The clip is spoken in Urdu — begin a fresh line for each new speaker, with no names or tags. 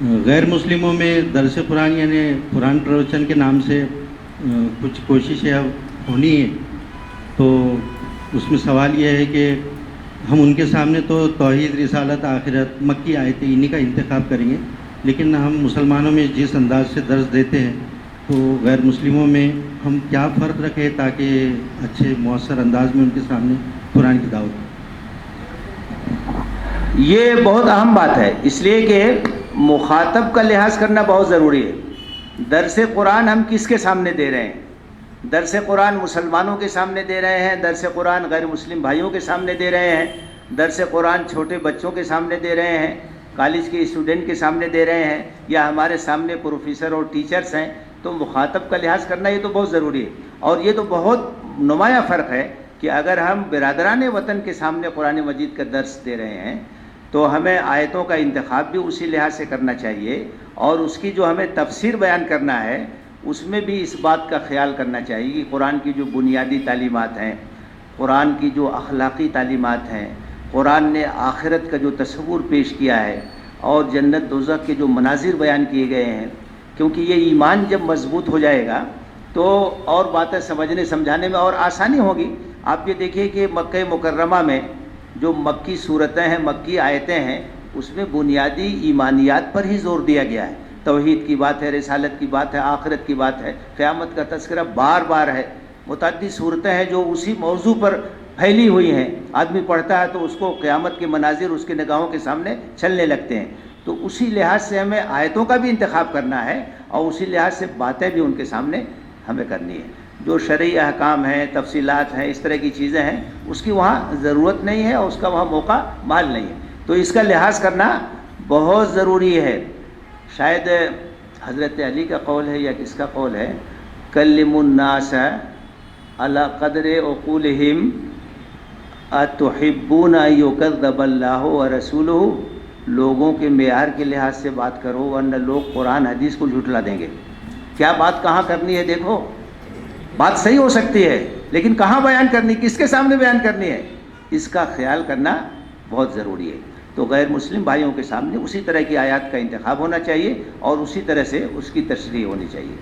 غیر مسلموں میں درس قرآن یعنی قرآن پروچن کے نام سے کچھ کوششیں ہونی ہے، تو اس میں سوال یہ ہے کہ ہم ان کے سامنے تو توحید، رسالت، آخرت، مکی آیتیں انہی کا انتخاب کریں گے، لیکن ہم مسلمانوں میں جس انداز سے درس دیتے ہیں تو غیر مسلموں میں ہم کیا فرق رکھیں تاکہ اچھے مؤثر انداز میں ان کے سامنے قرآن کی دعوت؟
یہ بہت اہم بات ہے، اس لیے کہ مخاطب کا لحاظ کرنا بہت ضروری ہے۔ درس قرآن ہم کس کے سامنے دے رہے ہیں؟ درس قرآن مسلمانوں کے سامنے دے رہے ہیں، درس قرآن غیر مسلم بھائیوں کے سامنے دے رہے ہیں، درس قرآن چھوٹے بچوں کے سامنے دے رہے ہیں، کالج کے اسٹوڈنٹ کے سامنے دے رہے ہیں، یا ہمارے سامنے پروفیسر اور ٹیچرز ہیں، تو مخاطب کا لحاظ کرنا یہ تو بہت ضروری ہے۔ اور یہ تو بہت نمایاں فرق ہے کہ اگر ہم برادران وطن کے سامنے قرآن مجید کا درس دے رہے ہیں تو ہمیں آیتوں کا انتخاب بھی اسی لحاظ سے کرنا چاہیے، اور اس کی جو ہمیں تفسیر بیان کرنا ہے اس میں بھی اس بات کا خیال کرنا چاہیے کہ قرآن کی جو بنیادی تعلیمات ہیں، قرآن کی جو اخلاقی تعلیمات ہیں، قرآن نے آخرت کا جو تصور پیش کیا ہے اور جنت دوزخ کے جو مناظر بیان کیے گئے ہیں، کیونکہ یہ ایمان جب مضبوط ہو جائے گا تو اور باتیں سمجھنے سمجھانے میں اور آسانی ہوگی۔ آپ یہ دیکھیے کہ مکہ مکرمہ میں جو مکی صورتیں ہیں، مکی آیتیں ہیں، اس میں بنیادی ایمانیات پر ہی زور دیا گیا ہے۔ توحید کی بات ہے، رسالت کی بات ہے، آخرت کی بات ہے، قیامت کا تذکرہ بار بار ہے۔ متعدد صورتیں ہیں جو اسی موضوع پر پھیلی ہوئی ہیں، آدمی پڑھتا ہے تو اس کو قیامت کے مناظر اس کے نگاہوں کے سامنے چلنے لگتے ہیں۔ تو اسی لحاظ سے ہمیں آیتوں کا بھی انتخاب کرنا ہے اور اسی لحاظ سے باتیں بھی ان کے سامنے ہمیں کرنی ہے۔ جو شرعی احکام ہیں، تفصیلات ہیں، اس طرح کی چیزیں ہیں، اس کی وہاں ضرورت نہیں ہے اور اس کا وہاں موقع محل نہیں ہے، تو اس کا لحاظ کرنا بہت ضروری ہے۔ شاید حضرت علی کا قول ہے یا کس کا قول ہے، کلموا الناس علی قدر عقولہم اتحبون ان یکذب اللہ ورسولہ، لوگوں کے معیار کے لحاظ سے بات کرو ورنہ لوگ قرآن حدیث کو جھٹلا دیں گے۔ کیا بات کہاں کرنی ہے؟ دیکھو، بات صحیح ہو سکتی ہے لیکن کہاں بیان کرنی، کس کے سامنے بیان کرنی ہے، اس کا خیال کرنا بہت ضروری ہے۔ تو غیر مسلم بھائیوں کے سامنے اسی طرح کی آیات کا انتخاب ہونا چاہیے اور اسی طرح سے اس کی تشریح ہونی چاہیے۔